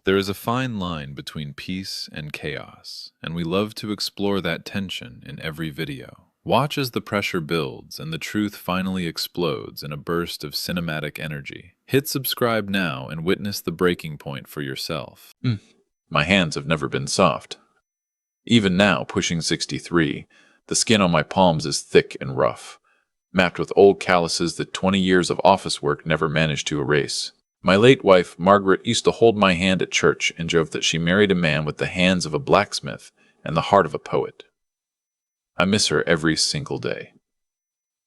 There is a fine line between peace and chaos, and we love to explore that tension in every video. Watch as the pressure builds and the truth finally explodes in a burst of cinematic energy. Hit subscribe now and witness the breaking point for yourself. My hands have never been soft. Even now, pushing 63, the skin on my palms is thick and rough, mapped with old calluses that 20 years of office work never managed to erase. My late wife, Margaret, used to hold my hand at church and joke that she married a man with the hands of a blacksmith and the heart of a poet. I miss her every single day.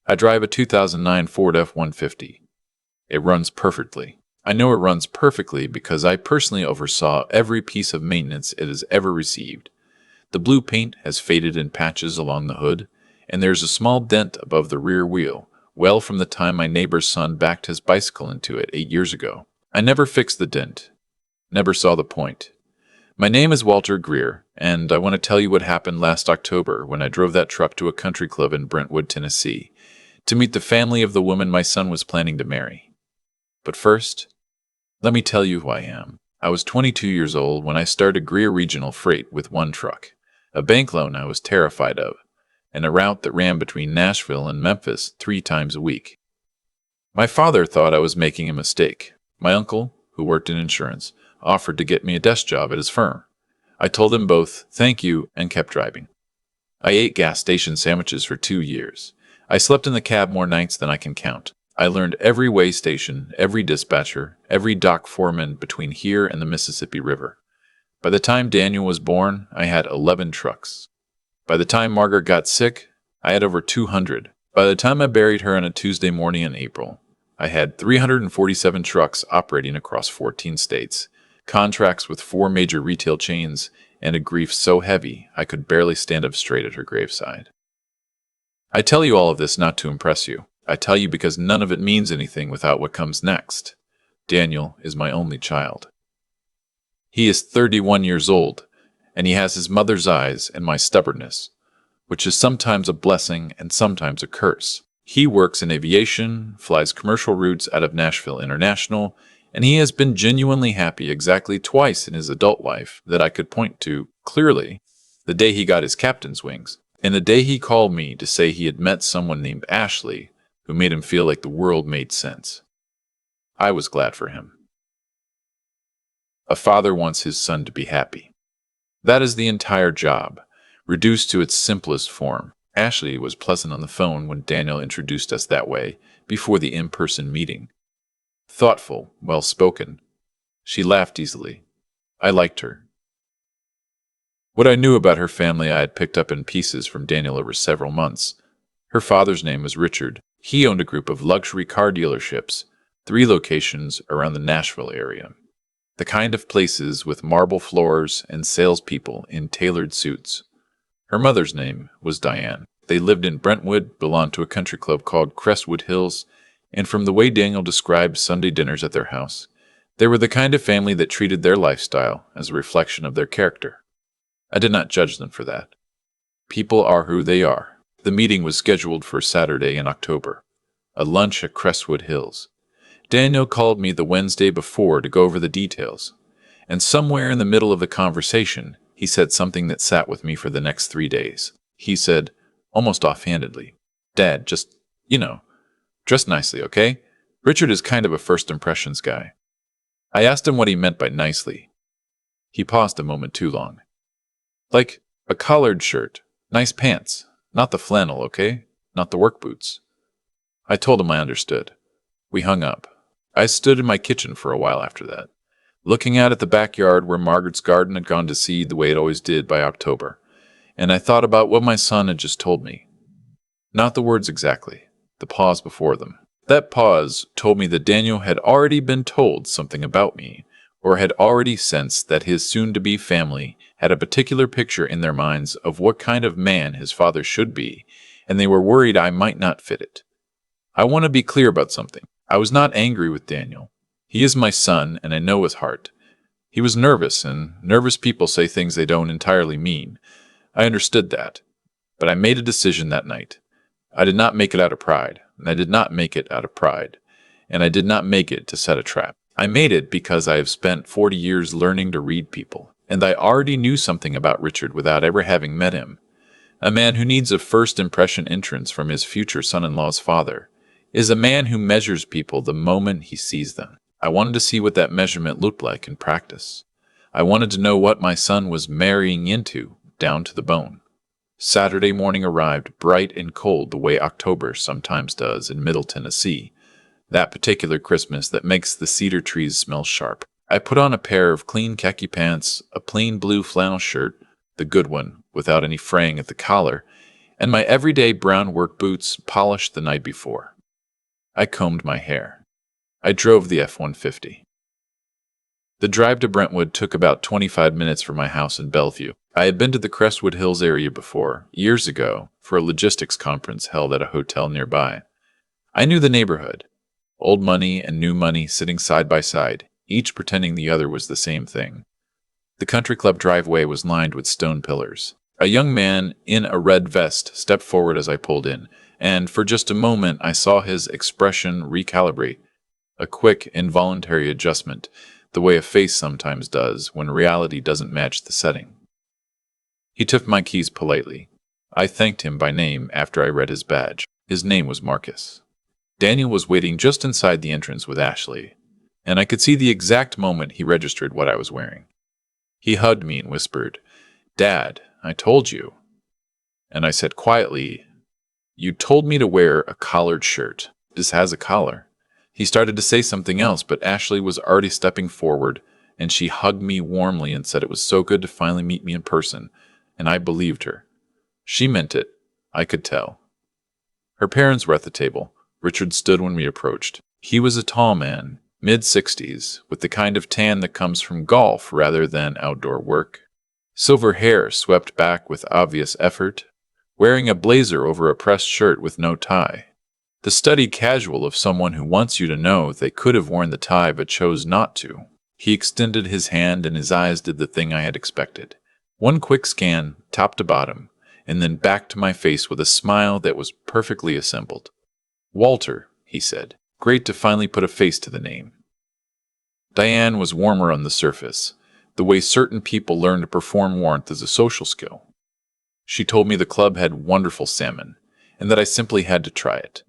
I drive a 2009 Ford F-150. It runs perfectly. I know it runs perfectly because I personally oversaw every piece of maintenance it has ever received. The blue paint has faded in patches along the hood, and there's a small dent above the rear wheel, well from the time my neighbor's son backed his bicycle into it 8 years ago. I never fixed the dent. Never saw the point. My name is Walter Greer, and I want to tell you what happened last October when I drove that truck to a country club in Brentwood, Tennessee, to meet the family of the woman my son was planning to marry. But first, let me tell you who I am. I was 22 years old when I started Greer Regional Freight with one truck, a bank loan I was terrified of, and a route that ran between Nashville and Memphis 3 times a week. My father thought I was making a mistake. My uncle, who worked in insurance, offered to get me a desk job at his firm. I told him both thank you and kept driving. I ate gas station sandwiches for 2 years. I slept in the cab more nights than I can count. I learned every way station, every dispatcher, every dock foreman between here and the Mississippi River. By the time Daniel was born, I had 11 trucks. By the time Margaret got sick, I had over 200. By the time I buried her on a Tuesday morning in April, I had 347 trucks operating across 14 states, contracts with 4 major retail chains, and a grief so heavy I could barely stand up straight at her graveside. I tell you all of this not to impress you. I tell you because none of it means anything without what comes next. Daniel is my only child. He is 31 years old, and he has his mother's eyes and my stubbornness, which is sometimes a blessing and sometimes a curse. He works in aviation, flies commercial routes out of Nashville International, and he has been genuinely happy exactly twice in his adult life that I could point to clearly: the day he got his captain's wings, and the day he called me to say he had met someone named Ashley who made him feel like the world made sense. I was glad for him. A father wants his son to be happy. That is the entire job, reduced to its simplest form. Ashley was pleasant on the phone when Daniel introduced us that way before the in-person meeting. Thoughtful, well-spoken. She laughed easily. I liked her. What I knew about her family I had picked up in pieces from Daniel over several months. Her father's name was Richard. He owned a group of luxury car dealerships, 3 locations around the Nashville area. The kind of places with marble floors and salespeople in tailored suits. Her mother's name was Diane. They lived in Brentwood, belonged to a country club called Crestwood Hills, and from the way Daniel described Sunday dinners at their house, they were the kind of family that treated their lifestyle as a reflection of their character. I did not judge them for that. People are who they are. The meeting was scheduled for Saturday in October, a lunch at Crestwood Hills. Daniel called me the Wednesday before to go over the details, and somewhere in the middle of the conversation, he said something that sat with me for the next 3 days. He said, almost offhandedly, "Dad, just, dress nicely, okay? Richard is kind of a first impressions guy." I asked him what he meant by nicely. He paused a moment too long. "Like a collared shirt, nice pants. Not the flannel, okay? Not the work boots." I told him I understood. We hung up. I stood in my kitchen for a while after that, looking out at the backyard where Margaret's garden had gone to seed the way it always did by October, and I thought about what my son had just told me. Not the words exactly, the pause before them. That pause told me that Daniel had already been told something about me, or had already sensed that his soon-to-be family had a particular picture in their minds of what kind of man his father should be, and they were worried I might not fit it. I want to be clear about something. I was not angry with Daniel. He is my son, and I know his heart. He was nervous, and nervous people say things they don't entirely mean. I understood that. But I made a decision that night. I did not make it out of pride, and I did not make it out of pride, and I did not make it to set a trap. I made it because I have spent 40 years learning to read people, and I already knew something about Richard without ever having met him. A man who needs a first impression entrance from his future son-in-law's father is a man who measures people the moment he sees them. I wanted to see what that measurement looked like in practice. I wanted to know what my son was marrying into, down to the bone. Saturday morning arrived bright and cold the way October sometimes does in Middle Tennessee, that particular Christmas that makes the cedar trees smell sharp. I put on a pair of clean khaki pants, a plain blue flannel shirt, the good one, without any fraying at the collar, and my everyday brown work boots polished the night before. I combed my hair. I drove the F-150. The drive to Brentwood took about 25 minutes from my house in Bellevue. I had been to the Crestwood Hills area before, years ago, for a logistics conference held at a hotel nearby. I knew the neighborhood. Old money and new money sitting side by side, each pretending the other was the same thing. The country club driveway was lined with stone pillars. A young man in a red vest stepped forward as I pulled in, and for just a moment I saw his expression recalibrate, a quick, involuntary adjustment, the way a face sometimes does when reality doesn't match the setting. He took my keys politely. I thanked him by name after I read his badge. His name was Marcus. Daniel was waiting just inside the entrance with Ashley, and I could see the exact moment he registered what I was wearing. He hugged me and whispered, "Dad, I told you." And I said quietly, "You told me to wear a collared shirt. This has a collar." He started to say something else, but Ashley was already stepping forward, and she hugged me warmly and said it was so good to finally meet me in person, and I believed her. She meant it. I could tell. Her parents were at the table. Richard stood when we approached. He was a tall man, mid-60s, with the kind of tan that comes from golf rather than outdoor work. Silver hair swept back with obvious effort, wearing a blazer over a pressed shirt with no tie. The studied casual of someone who wants you to know they could have worn the tie but chose not to. He extended his hand and his eyes did the thing I had expected. One quick scan, top to bottom, and then back to my face with a smile that was perfectly assembled. "Walter," he said. "Great to finally put a face to the name." Diane was warmer on the surface, the way certain people learn to perform warmth as a social skill. She told me the club had wonderful salmon, and that I simply had to try it.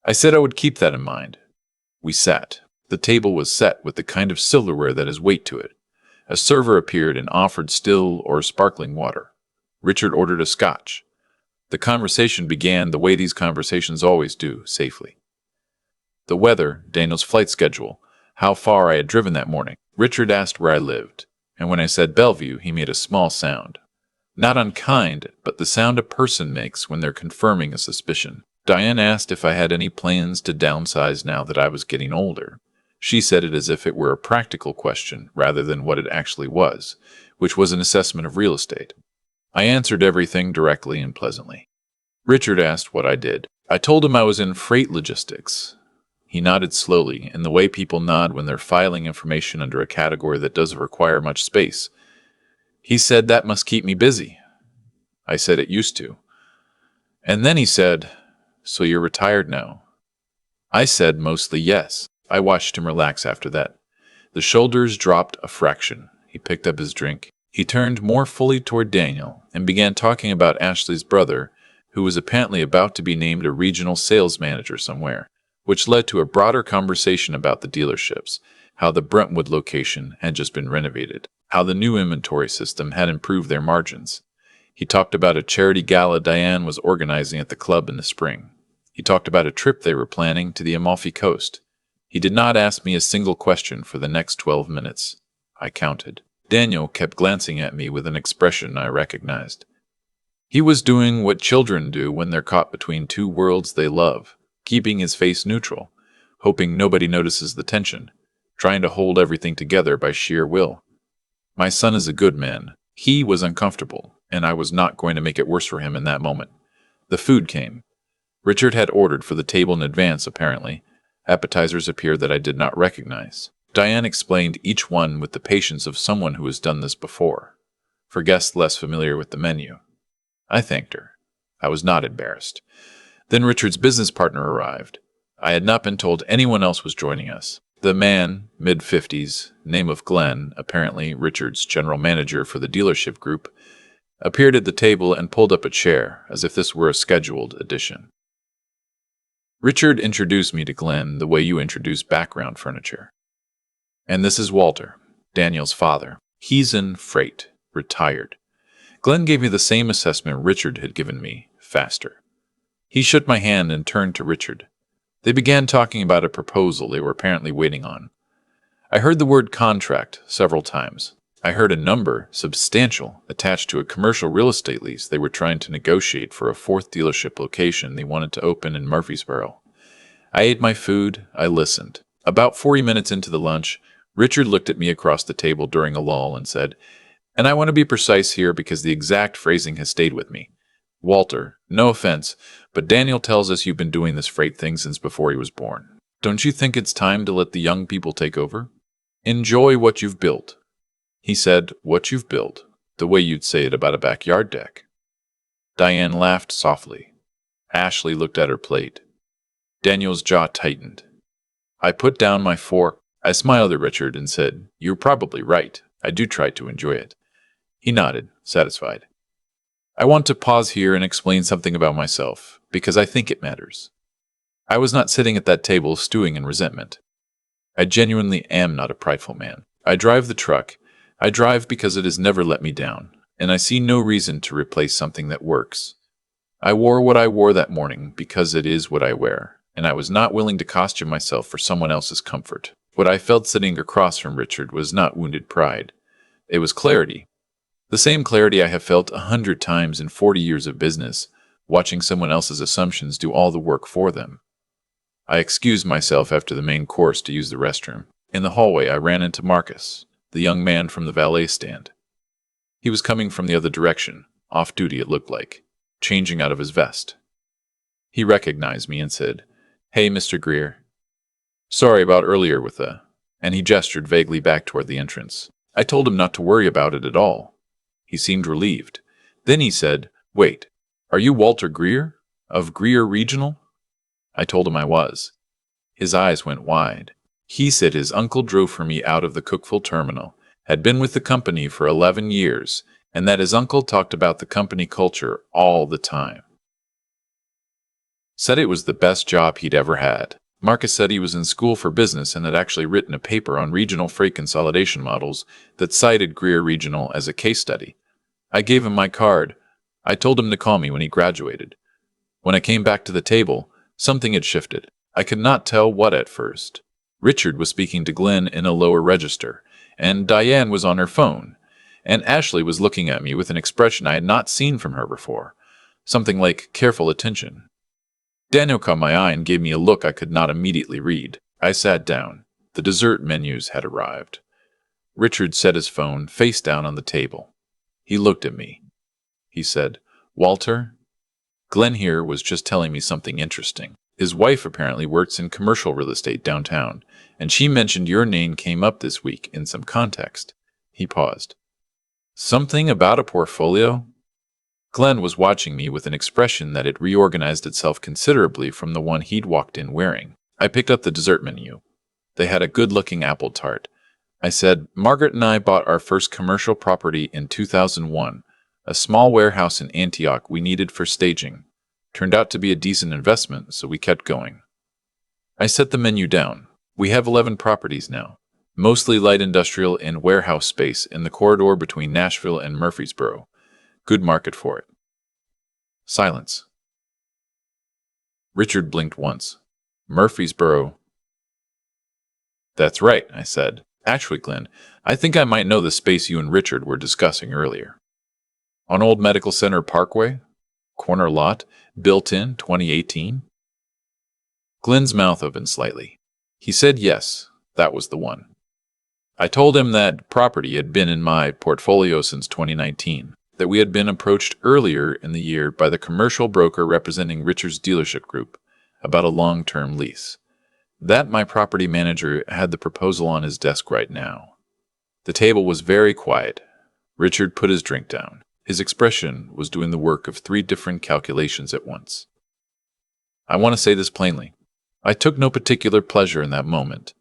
I said I would keep that in mind. We sat. The table was set with the kind of silverware that has weight to it. A server appeared and offered still or sparkling water. Richard ordered a scotch. The conversation began the way these conversations always do, safely. The weather, Daniel's flight schedule, how far I had driven that morning. Richard asked where I lived, and when I said Bellevue, he made a small sound. Not unkind, but the sound a person makes when they're confirming a suspicion. Diane asked if I had any plans to downsize now that I was getting older. She said it as if it were a practical question rather than what it actually was, which was an assessment of real estate. I answered everything directly and pleasantly. Richard asked what I did. I told him I was in freight logistics. He nodded slowly, in the way people nod when they're filing information under a category that doesn't require much space. He said that must keep me busy. I said it used to. And then he said, "So you're retired now?" I said mostly yes. I watched him relax after that. The shoulders dropped a fraction. He picked up his drink. He turned more fully toward Daniel and began talking about Ashley's brother, who was apparently about to be named a regional sales manager somewhere, which led to a broader conversation about the dealerships, how the Brentwood location had just been renovated, how the new inventory system had improved their margins. He talked about a charity gala Diane was organizing at the club in the spring. He talked about a trip they were planning to the Amalfi Coast. He did not ask me a single question for the next 12 minutes. I counted. Daniel kept glancing at me with an expression I recognized. He was doing what children do when they're caught between two worlds they love, keeping his face neutral, hoping nobody notices the tension, trying to hold everything together by sheer will. My son is a good man. He was uncomfortable, and I was not going to make it worse for him in that moment. The food came. Richard had ordered for the table in advance, apparently. Appetizers appeared that I did not recognize. Diane explained each one with the patience of someone who has done this before, for guests less familiar with the menu. I thanked her. I was not embarrassed. Then Richard's business partner arrived. I had not been told anyone else was joining us. The man, mid-50s, name of Glenn, apparently Richard's general manager for the dealership group, appeared at the table and pulled up a chair, as if this were a scheduled addition. Richard introduced me to Glenn the way you introduce background furniture. And this is Walter, Daniel's father. He's in freight, retired. Glenn gave me the same assessment Richard had given me, faster. He shook my hand and turned to Richard. They began talking about a proposal they were apparently waiting on. I heard the word contract several times. I heard a number, substantial, attached to a commercial real estate lease they were trying to negotiate for a fourth dealership location they wanted to open in Murfreesboro. I ate my food, I listened. About 40 minutes into the lunch, Richard looked at me across the table during a lull and said, and I want to be precise here because the exact phrasing has stayed with me. Walter, no offense, but Daniel tells us you've been doing this freight thing since before he was born. Don't you think it's time to let the young people take over? Enjoy what you've built. He said, what you've built, the way you'd say it about a backyard deck. Diane laughed softly. Ashley looked at her plate. Daniel's jaw tightened. I put down my fork. I smiled at Richard and said, you're probably right. I do try to enjoy it. He nodded, satisfied. I want to pause here and explain something about myself, because I think it matters. I was not sitting at that table stewing in resentment. I genuinely am not a prideful man. I drive the truck. I drive because it has never let me down, and I see no reason to replace something that works. I wore what I wore that morning because it is what I wear, and I was not willing to costume myself for someone else's comfort. What I felt sitting across from Richard was not wounded pride. It was clarity. The same clarity I have felt 100 times in 40 years of business, watching someone else's assumptions do all the work for them. I excused myself after the main course to use the restroom. In the hallway, I ran into Marcus, the young man from the valet stand. He was coming from the other direction, off duty it looked like, changing out of his vest. He recognized me and said, Hey, Mr. Greer. Sorry about earlier with the... And he gestured vaguely back toward the entrance. I told him not to worry about it at all. He seemed relieved. Then he said, Wait, are you Walter Greer? Of Greer Regional? I told him I was. His eyes went wide. He said his uncle drove for me out of the Cookville terminal, had been with the company for 11 years, and that his uncle talked about the company culture all the time. Said it was the best job he'd ever had. Marcus said he was in school for business and had actually written a paper on regional freight consolidation models that cited Greer Regional as a case study. I gave him my card. I told him to call me when he graduated. When I came back to the table, something had shifted. I could not tell what at first. Richard was speaking to Glenn in a lower register, and Diane was on her phone, and Ashley was looking at me with an expression I had not seen from her before, something like careful attention. Daniel caught my eye and gave me a look I could not immediately read. I sat down. The dessert menus had arrived. Richard set his phone face down on the table. He looked at me. He said, Walter, Glenn here was just telling me something interesting. His wife apparently works in commercial real estate downtown, and she mentioned your name came up this week in some context. He paused. Something about a portfolio? Glenn was watching me with an expression that had reorganized itself considerably from the one he'd walked in wearing. I picked up the dessert menu. They had a good-looking apple tart. I said, Margaret and I bought our first commercial property in 2001, a small warehouse in Antioch we needed for staging. Turned out to be a decent investment, so we kept going. I set the menu down. We have 11 properties now, mostly light industrial and warehouse space in the corridor between Nashville and Murfreesboro. Good market for it. Silence. Richard blinked once. Murfreesboro. That's right, I said. Actually, Glenn, I think I might know the space you and Richard were discussing earlier. On Old Medical Center Parkway? Corner lot, built in 2018? Glenn's mouth opened slightly. He said yes, that was the one. I told him that property had been in my portfolio since 2019. That we had been approached earlier in the year by the commercial broker representing Richard's dealership group about a long-term lease. That my property manager had the proposal on his desk right now. The table was very quiet. Richard put his drink down. His expression was doing the work of 3 different calculations at once. I want to say this plainly. I took no particular pleasure in that moment.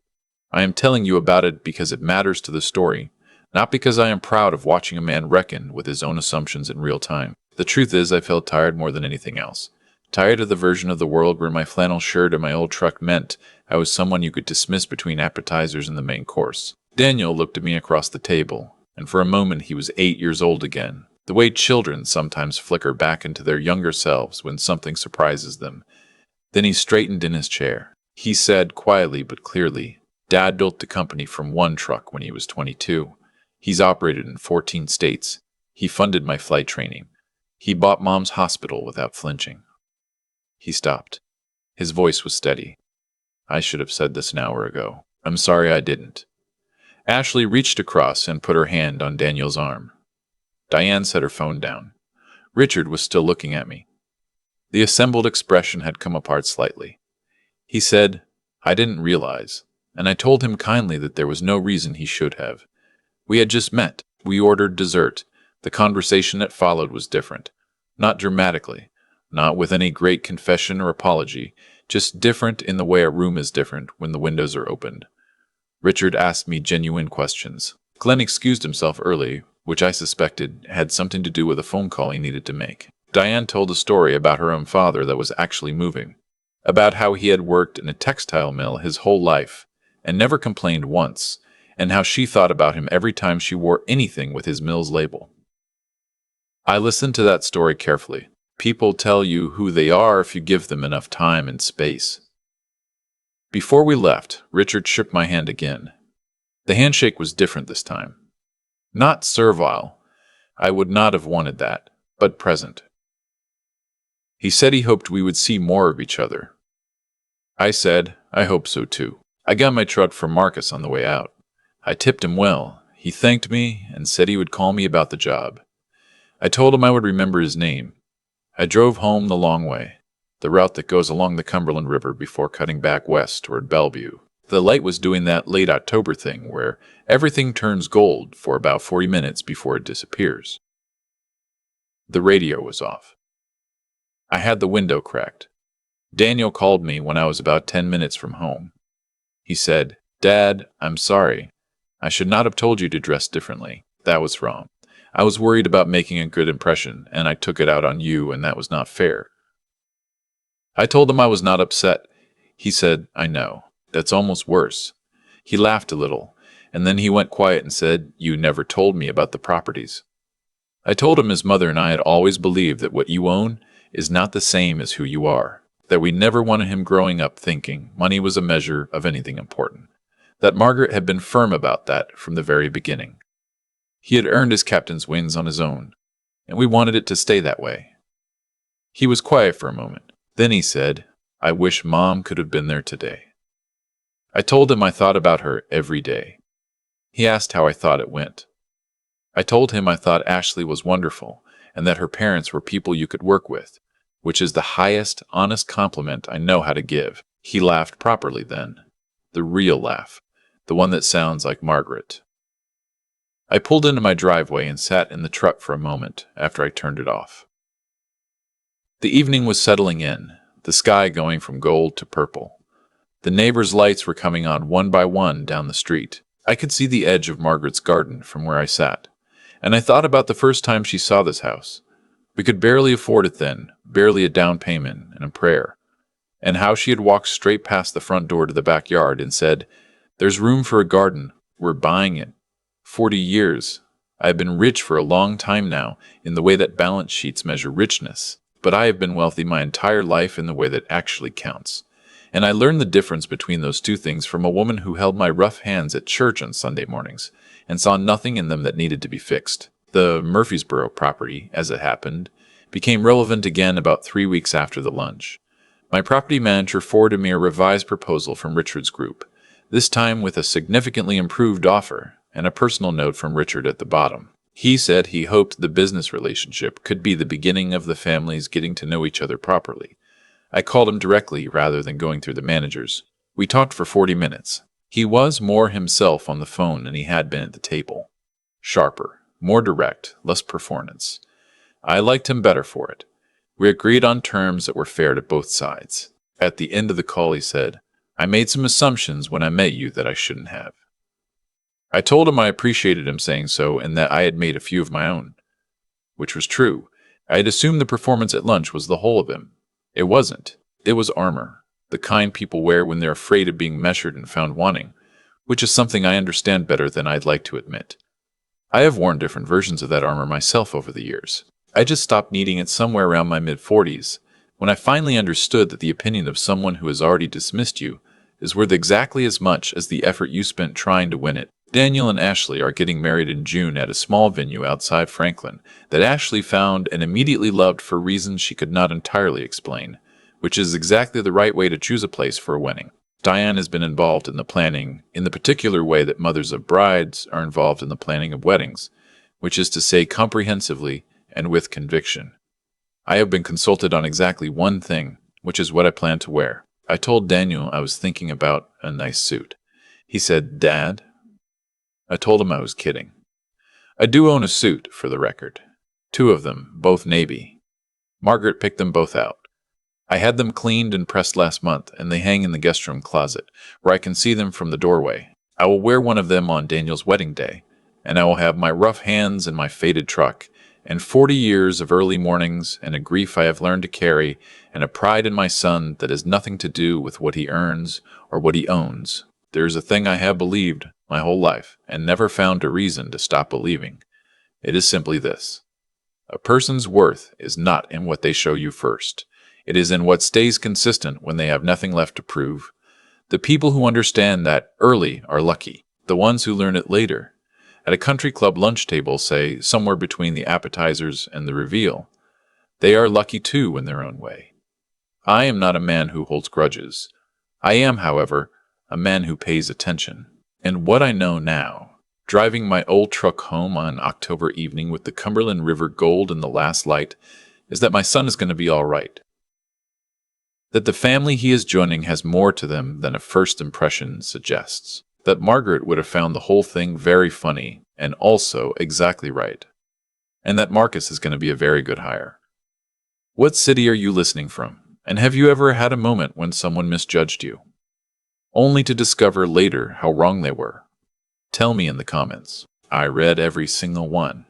I am telling you about it because it matters to the story, not because I am proud of watching a man reckon with his own assumptions in real time. The truth is, I felt tired more than anything else. Tired of the version of the world where my flannel shirt and my old truck meant I was someone you could dismiss between appetizers and the main course. Daniel looked at me across the table, and for a moment he was 8 years old again, the way children sometimes flicker back into their younger selves when something surprises them. Then he straightened in his chair. He said, quietly but clearly, Dad built the company from one truck when he was 22. He's operated in 14 states. He funded my flight training. He bought Mom's hospital without flinching. He stopped. His voice was steady. I should have said this an hour ago. I'm sorry I didn't. Ashley reached across and put her hand on Daniel's arm. Diane set her phone down. Richard was still looking at me. The assembled expression had come apart slightly. He said, I didn't realize, and I told him kindly that there was no reason he should have. We had just met. We ordered dessert. The conversation that followed was different. Not dramatically, not with any great confession or apology, just different in the way a room is different when the windows are opened. Richard asked me genuine questions. Glenn excused himself early, which I suspected had something to do with a phone call he needed to make. Diane told a story about her own father that was actually moving, about how he had worked in a textile mill his whole life and never complained once, and how she thought about him every time she wore anything with his mill's label. I listened to that story carefully. People tell you who they are if you give them enough time and space. Before we left, Richard shook my hand again. The handshake was different this time. Not servile. I would not have wanted that, but present. He said he hoped we would see more of each other. I said, I hope so too. I got my truck from Marcus on the way out. I tipped him well. He thanked me and said he would call me about the job. I told him I would remember his name. I drove home the long way, the route that goes along the Cumberland River before cutting back west toward Bellevue. The light was doing that late October thing where everything turns gold for about 40 minutes before it disappears. The radio was off. I had the window cracked. Daniel called me when I was about 10 minutes from home. He said, Dad, I'm sorry. I should not have told you to dress differently. That was wrong. I was worried about making a good impression, and I took it out on you, and that was not fair. I told him I was not upset. He said, I know. That's almost worse. He laughed a little, and then he went quiet and said, You never told me about the properties. I told him his mother and I had always believed that what you own is not the same as who you are, that we never wanted him growing up thinking money was a measure of anything important, that Margaret had been firm about that from the very beginning. He had earned his captain's wings on his own, and we wanted it to stay that way. He was quiet for a moment. Then he said, I wish Mom could have been there today. I told him I thought about her every day. He asked how I thought it went. I told him I thought Ashley was wonderful, and that her parents were people you could work with, which is the highest, honest compliment I know how to give. He laughed properly then. The real laugh. The one that sounds like Margaret. I pulled into my driveway and sat in the truck for a moment after I turned it off. The evening was settling in, the sky going from gold to purple. The neighbors' lights were coming on one by one down the street. I could see the edge of Margaret's garden from where I sat, and I thought about the first time she saw this house. We could barely afford it then, barely a down payment and a prayer, and how she had walked straight past the front door to the backyard and said, There's room for a garden. We're buying it. 40 years. I have been rich for a long time now in the way that balance sheets measure richness, but I have been wealthy my entire life in the way that actually counts. And I learned the difference between those two things from a woman who held my rough hands at church on Sunday mornings and saw nothing in them that needed to be fixed. The Murfreesboro property, as it happened, became relevant again about 3 weeks after the lunch. My property manager forwarded me a revised proposal from Richard's group, this time with a significantly improved offer and a personal note from Richard at the bottom. He said he hoped the business relationship could be the beginning of the families getting to know each other properly. I called him directly rather than going through the managers. We talked for 40 minutes. He was more himself on the phone than he had been at the table. Sharper, more direct, less performance. I liked him better for it. We agreed on terms that were fair to both sides. At the end of the call he said, I made some assumptions when I met you that I shouldn't have. I told him I appreciated him saying so and that I had made a few of my own, which was true. I had assumed the performance at lunch was the whole of him. It wasn't. It was armor, the kind people wear when they're afraid of being measured and found wanting, which is something I understand better than I'd like to admit. I have worn different versions of that armor myself over the years. I just stopped needing it somewhere around my mid-40s, when I finally understood that the opinion of someone who has already dismissed you is worth exactly as much as the effort you spent trying to win it. Daniel and Ashley are getting married in June at a small venue outside Franklin that Ashley found and immediately loved for reasons she could not entirely explain, which is exactly the right way to choose a place for a wedding. Diane has been involved in the planning in the particular way that mothers of brides are involved in the planning of weddings, which is to say comprehensively and with conviction. I have been consulted on exactly one thing, which is what I plan to wear. I told Daniel I was thinking about a nice suit. He said, "Dad?" I told him I was kidding. I do own a suit, for the record. 2 of them, both navy. Margaret picked them both out. I had them cleaned and pressed last month, and they hang in the guest room closet, where I can see them from the doorway. I will wear one of them on Daniel's wedding day, and I will have my rough hands and my faded truck, and 40 years of early mornings, and a grief I have learned to carry, and a pride in my son that has nothing to do with what he earns or what he owns. There is a thing I have believed my whole life, and never found a reason to stop believing. It is simply this. A person's worth is not in what they show you first. It is in what stays consistent when they have nothing left to prove. The people who understand that early are lucky. The ones who learn it later, at a country club lunch table, say, somewhere between the appetizers and the reveal, they are lucky too in their own way. I am not a man who holds grudges. I am, however, a man who pays attention. And what I know now, driving my old truck home on an October evening with the Cumberland River gold in the last light, is that my son is going to be all right. That the family he is joining has more to them than a first impression suggests. That Margaret would have found the whole thing very funny and also exactly right. And that Marcus is going to be a very good hire. What city are you listening from? And have you ever had a moment when someone misjudged you, only to discover later how wrong they were? Tell me in the comments. I read every single one.